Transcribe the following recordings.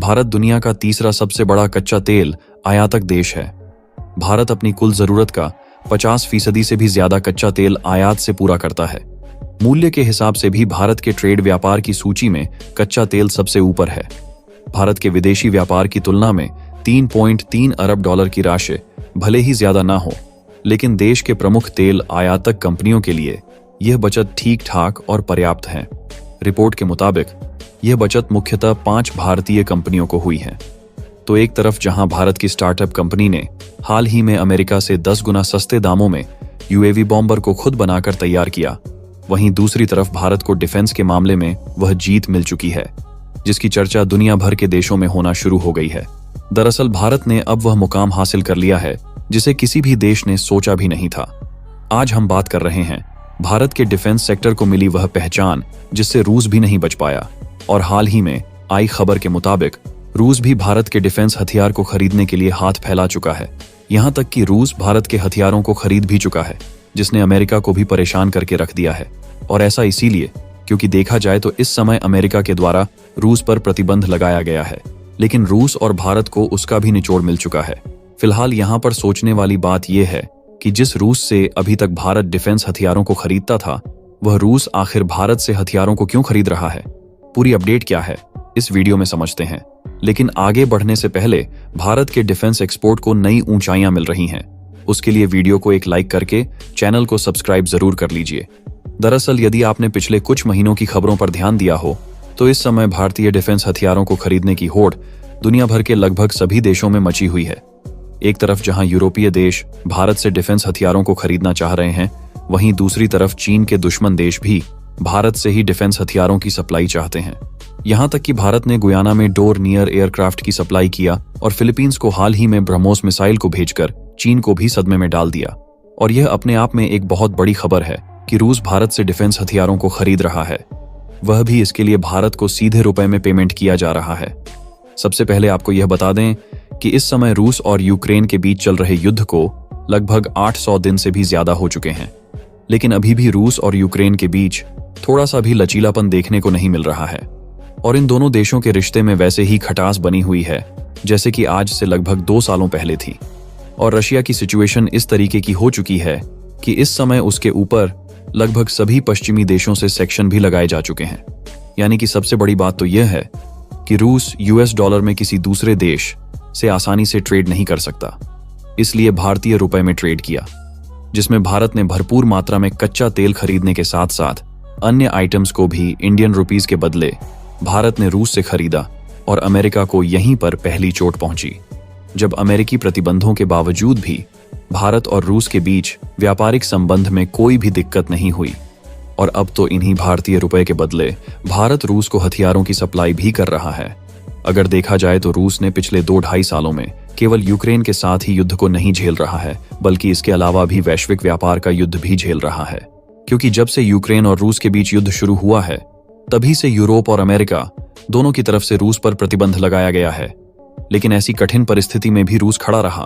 भारत दुनिया का तीसरा सबसे बड़ा कच्चा तेल आयातक देश है। भारत अपनी कुल जरूरत का 50% से भी ज्यादा कच्चा तेल आयात से पूरा करता है। मूल्य के हिसाब से भी भारत के ट्रेड व्यापार की सूची में कच्चा तेल सबसे ऊपर है। भारत के विदेशी व्यापार की तुलना में 3.3 अरब डॉलर की राशि भले ही ज्यादा ना हो, लेकिन देश के प्रमुख तेल आयातक कंपनियों के लिए यह बचत ठीक ठाक और पर्याप्त है। रिपोर्ट के मुताबिक यह बचत मुख्यतः 5 भारतीय कंपनियों को हुई है। तो एक तरफ जहां भारत की स्टार्टअप कंपनी ने हाल ही में अमेरिका से 10 गुना सस्ते दामों में यूएवी बॉम्बर को खुद बनाकर तैयार किया, वहीं दूसरी तरफ भारत को डिफेंस के मामले में वह जीत मिल चुकी है, जिसकी चर्चा दुनिया भर के देशों में होना शुरू हो गई है। दरअसल भारत ने अब वह मुकाम हासिल कर लिया है जिसे किसी भी देश ने सोचा भी नहीं था। आज हम बात कर रहे हैं भारत के डिफेंस सेक्टर को मिली वह पहचान जिससे रूस भी नहीं बच पाया, और हाल ही में आई खबर के मुताबिक रूस भी भारत के डिफेंस हथियार को खरीदने के लिए हाथ फैला चुका है। यहां तक कि रूस भारत के हथियारों को खरीद भी चुका है, जिसने अमेरिका को भी परेशान करके रख दिया है। और ऐसा इसीलिए क्योंकि देखा जाए तो इस समय अमेरिका के द्वारा रूस पर प्रतिबंध लगाया गया है, लेकिन रूस और भारत को उसका भी निचोड़ मिल चुका है। फिलहाल यहाँ पर सोचने वाली बात यह है कि जिस रूस से अभी तक भारत डिफेंस हथियारों को खरीदता था, वह रूस आखिर भारत से हथियारों को क्यों खरीद रहा है? पूरी अपडेट क्या है इस वीडियो में समझते हैं। लेकिन आगे बढ़ने से पहले भारत के डिफेंस एक्सपोर्ट को नई ऊंचाइयां मिल रही हैं। उसके लिए वीडियो को एक लाइक करके चैनल को सब्सक्राइब जरूर कर लीजिए। दरअसल यदि आपने पिछले कुछ महीनों की खबरों पर ध्यान दिया हो तो इस समय भारतीय डिफेंस हथियारों को खरीदने की होड़ दुनिया भर के लगभग सभी देशों में मची हुई है। एक तरफ जहां यूरोपीय देश भारत से डिफेंस हथियारों को खरीदना चाह रहे हैं, वहीं दूसरी तरफ चीन के दुश्मन देश भी भारत से ही डिफेंस हथियारों की सप्लाई चाहते हैं। यहां तक कि भारत ने गुयाना में डोरनियर एयरक्राफ्ट की सप्लाई किया और फिलीपींस को हाल ही में ब्रह्मोस मिसाइल को भेजकर चीन को भी सदमे में डाल दिया। और यह अपने आप में एक बहुत बड़ी खबर है कि रूस भारत से डिफेंस हथियारों को खरीद रहा है, वह भी इसके लिए भारत को सीधे रुपए में पेमेंट किया जा रहा है। सबसे पहले आपको यह बता दें कि इस समय रूस और यूक्रेन के बीच चल रहे युद्ध को लगभग 800 दिन से भी ज्यादा हो चुके हैं, लेकिन अभी भी रूस और यूक्रेन के बीच थोड़ा सा भी लचीलापन देखने को नहीं मिल रहा है। और इन दोनों देशों के रिश्ते में वैसे ही खटास बनी हुई है जैसे कि आज से लगभग 2 सालों पहले थी। और रशिया की सिचुएशन इस तरीके की हो चुकी है कि इस समय उसके ऊपर लगभग सभी पश्चिमी देशों से सेक्शन भी लगाए जा चुके हैं। यानी कि सबसे बड़ी बात तो यह है कि रूस यूएस डॉलर में किसी दूसरे देश से आसानी से ट्रेड नहीं कर सकता, इसलिए भारतीय रुपए में ट्रेड किया, जिसमें भारत ने भरपूर मात्रा में कच्चा तेल खरीदने के साथ साथ अन्य आइटम्स को भी इंडियन रुपीस के बदले भारत ने रूस से खरीदा। और अमेरिका को यहीं पर पहली चोट पहुंची, जब अमेरिकी प्रतिबंधों के बावजूद भी भारत और रूस के बीच व्यापारिक संबंध में कोई भी दिक्कत नहीं हुई। और अब तो इन्हीं भारतीय रुपए के बदले भारत रूस को हथियारों की सप्लाई भी कर रहा है। अगर देखा जाए तो रूस ने पिछले 2-2.5 सालों में केवल यूक्रेन के साथ ही युद्ध को नहीं झेल रहा है, बल्कि इसके अलावा भी वैश्विक व्यापार का युद्ध भी झेल रहा है। क्योंकि जब से यूक्रेन और रूस के बीच युद्ध शुरू हुआ है, तभी से यूरोप और अमेरिका दोनों की तरफ से रूस पर प्रतिबंध लगाया गया है। लेकिन ऐसी कठिन परिस्थिति में भी रूस खड़ा रहा,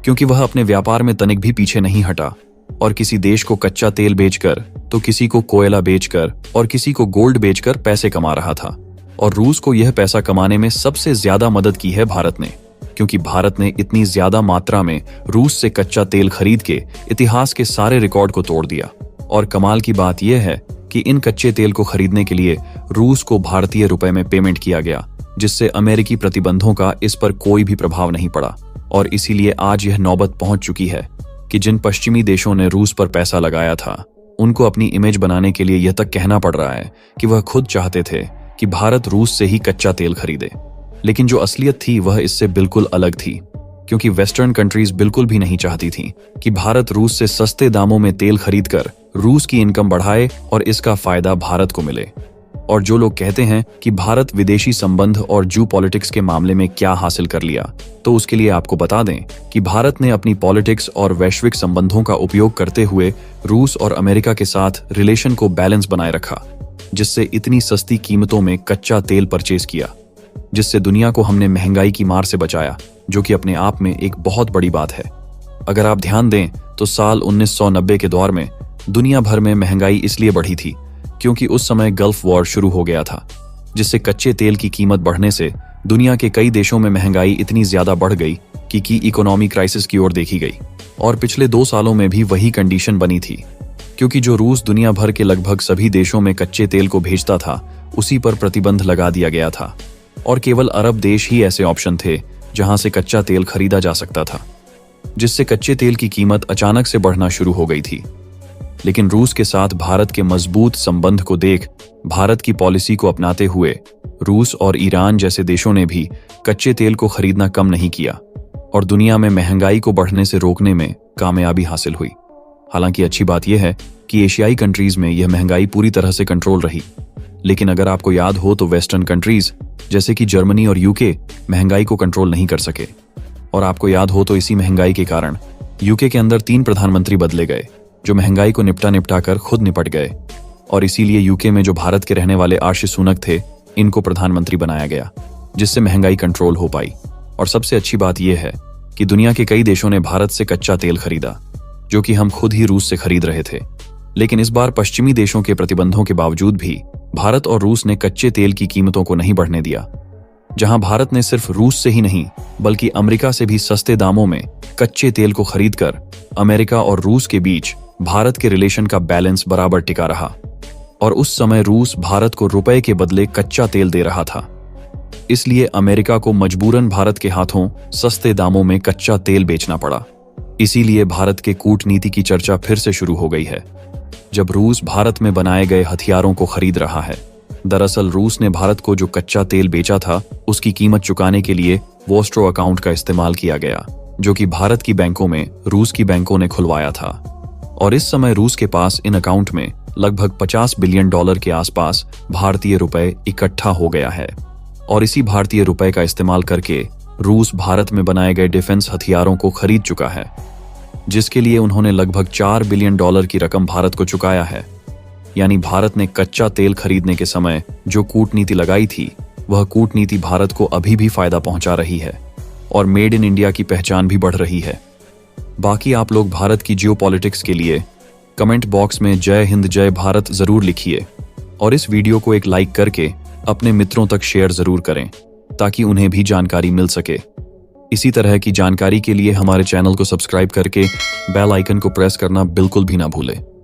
क्योंकि वह अपने व्यापार में तनिक भी पीछे नहीं हटा और किसी देश को कच्चा तेल बेचकर, तो किसी को कोयला बेचकर और किसी को गोल्ड बेचकर पैसे कमा रहा था। और रूस को यह पैसा कमाने में सबसे ज्यादा मदद की है भारत ने, क्योंकि भारत ने इतनी ज्यादा मात्रा में रूस से कच्चा तेल खरीद के इतिहास के सारे रिकॉर्ड को तोड़ दिया। और कमाल की बात यह है कि इन कच्चे तेल को खरीदने के लिए रूस को भारतीय रुपए में पेमेंट किया गया, जिससे अमेरिकी प्रतिबंधों का इस पर कोई भी प्रभाव नहीं पड़ा। और इसीलिए आज यह नौबत पहुंच चुकी है कि जिन पश्चिमी देशों ने रूस पर पैसा लगाया था, उनको अपनी इमेज बनाने के लिए यह तक कहना पड़ रहा है कि वह खुद चाहते थे कि भारत रूस से ही कच्चा तेल खरीदे। लेकिन जो असलियत थी वह इससे बिल्कुल अलग थी, क्योंकि वेस्टर्न कंट्रीज बिल्कुल भी नहीं चाहती थी कि भारत रूस से सस्ते दामों में तेल खरीदकर रूस की इनकम बढ़ाए और इसका फायदा भारत को मिले। और जो लोग कहते हैं कि भारत विदेशी संबंध और जू पॉलिटिक्स के मामले में क्या हासिल कर लिया, तो उसके लिए आपको बता दें कि भारत ने अपनी पॉलिटिक्स और वैश्विक संबंधों का उपयोग करते हुए रूस और अमेरिका के साथ रिलेशन को बैलेंस बनाए रखा, जिससे इतनी सस्ती कीमतों में कच्चा तेल परचेज किया, जिससे दुनिया को हमने महंगाई की मार से बचाया, जो कि अपने आप में एक बहुत बड़ी बात है। अगर आप ध्यान दें तो साल 1990 के दौर में दुनिया भर में महंगाई इसलिए बढ़ी थी क्योंकि उस समय गल्फ वॉर शुरू हो गया था, जिससे कच्चे तेल की कीमत बढ़ने से दुनिया के कई देशों में महंगाई इतनी ज्यादा बढ़ गई कि इकोनॉमी क्राइसिस की ओर देखी गई। और पिछले 2 सालों में भी वही कंडीशन बनी थी, क्योंकि जो रूस दुनिया भर के लगभग सभी देशों में कच्चे तेल को भेजता था, उसी पर प्रतिबंध लगा दिया गया था और केवल अरब देश ही ऐसे ऑप्शन थे जहां से कच्चा तेल खरीदा जा सकता था, जिससे कच्चे तेल की कीमत अचानक से बढ़ना शुरू हो गई थी। लेकिन रूस के साथ भारत के मजबूत संबंध को देख भारत की पॉलिसी को अपनाते हुए रूस और ईरान जैसे देशों ने भी कच्चे तेल को खरीदना कम नहीं किया और दुनिया में महंगाई को बढ़ने से रोकने में कामयाबी हासिल हुई। हालांकि अच्छी बात यह है कि एशियाई कंट्रीज में यह महंगाई पूरी तरह से कंट्रोल रही। लेकिन अगर आपको याद हो तो वेस्टर्न कंट्रीज जैसे कि जर्मनी और यूके महंगाई को कंट्रोल नहीं कर सके। और आपको याद हो तो इसी महंगाई के कारण यूके के अंदर 3 प्रधानमंत्री बदले गए जो महंगाई को निपटा कर खुद निपट गए। और इसीलिए यूके में जो भारत के रहने वाले आर्शी सुनक थे, इनको प्रधानमंत्री बनाया गया, जिससे महंगाई कंट्रोल हो पाई। और सबसे अच्छी बात यह है कि दुनिया के कई देशों ने भारत से कच्चा तेल खरीदा, जो कि हम खुद ही रूस से खरीद रहे थे। लेकिन इस बार पश्चिमी देशों के प्रतिबंधों के बावजूद भी भारत और रूस ने कच्चे तेल की कीमतों को नहीं बढ़ने दिया। जहां भारत ने सिर्फ रूस से ही नहीं बल्कि अमेरिका से भी सस्ते दामों में कच्चे तेल को खरीदकर अमेरिका और रूस के बीच भारत के रिलेशन का बैलेंस बराबर टिका रहा। और उस समय रूस भारत को रुपए के बदले कच्चा तेल दे रहा था, इसलिए अमेरिका को मजबूरन भारत के हाथों सस्ते दामों में कच्चा तेल बेचना पड़ा। इसीलिए भारत के कूटनीति की चर्चा फिर से शुरू हो गई है, जब रूस भारत में बनाए गए हथियारों को खरीद रहा है। दरअसल रूस ने भारत को जो कच्चा तेल बेचा था, उसकी कीमत चुकाने के लिए वोस्ट्रो अकाउंट का इस्तेमाल किया गया, जो कि भारत की बैंकों में रूस की बैंकों ने खुलवाया था। और इस समय रूस के पास इन अकाउंट में लगभग $50 बिलियन के आसपास भारतीय रुपए इकट्ठा हो गया है। और इसी भारतीय रुपए का इस्तेमाल करके रूस भारत में बनाए गए डिफेंस हथियारों को खरीद चुका है, जिसके लिए उन्होंने लगभग $4 बिलियन की रकम भारत को चुकाया है। यानी भारत ने कच्चा तेल खरीदने के समय जो कूटनीति लगाई थी, वह कूटनीति भारत को अभी भी फायदा पहुंचा रही है और मेड इन इंडिया की पहचान भी बढ़ रही है। बाकी आप लोग भारत की जियोपॉलिटिक्स के लिए कमेंट बॉक्स में जय हिंद जय भारत जरूर लिखिए और इस वीडियो को एक लाइक करके अपने मित्रों तक शेयर जरूर करें, ताकि उन्हें भी जानकारी मिल सके। इसी तरह की जानकारी के लिए हमारे चैनल को सब्सक्राइब करके बेल आइकन को प्रेस करना बिल्कुल भी ना भूलें।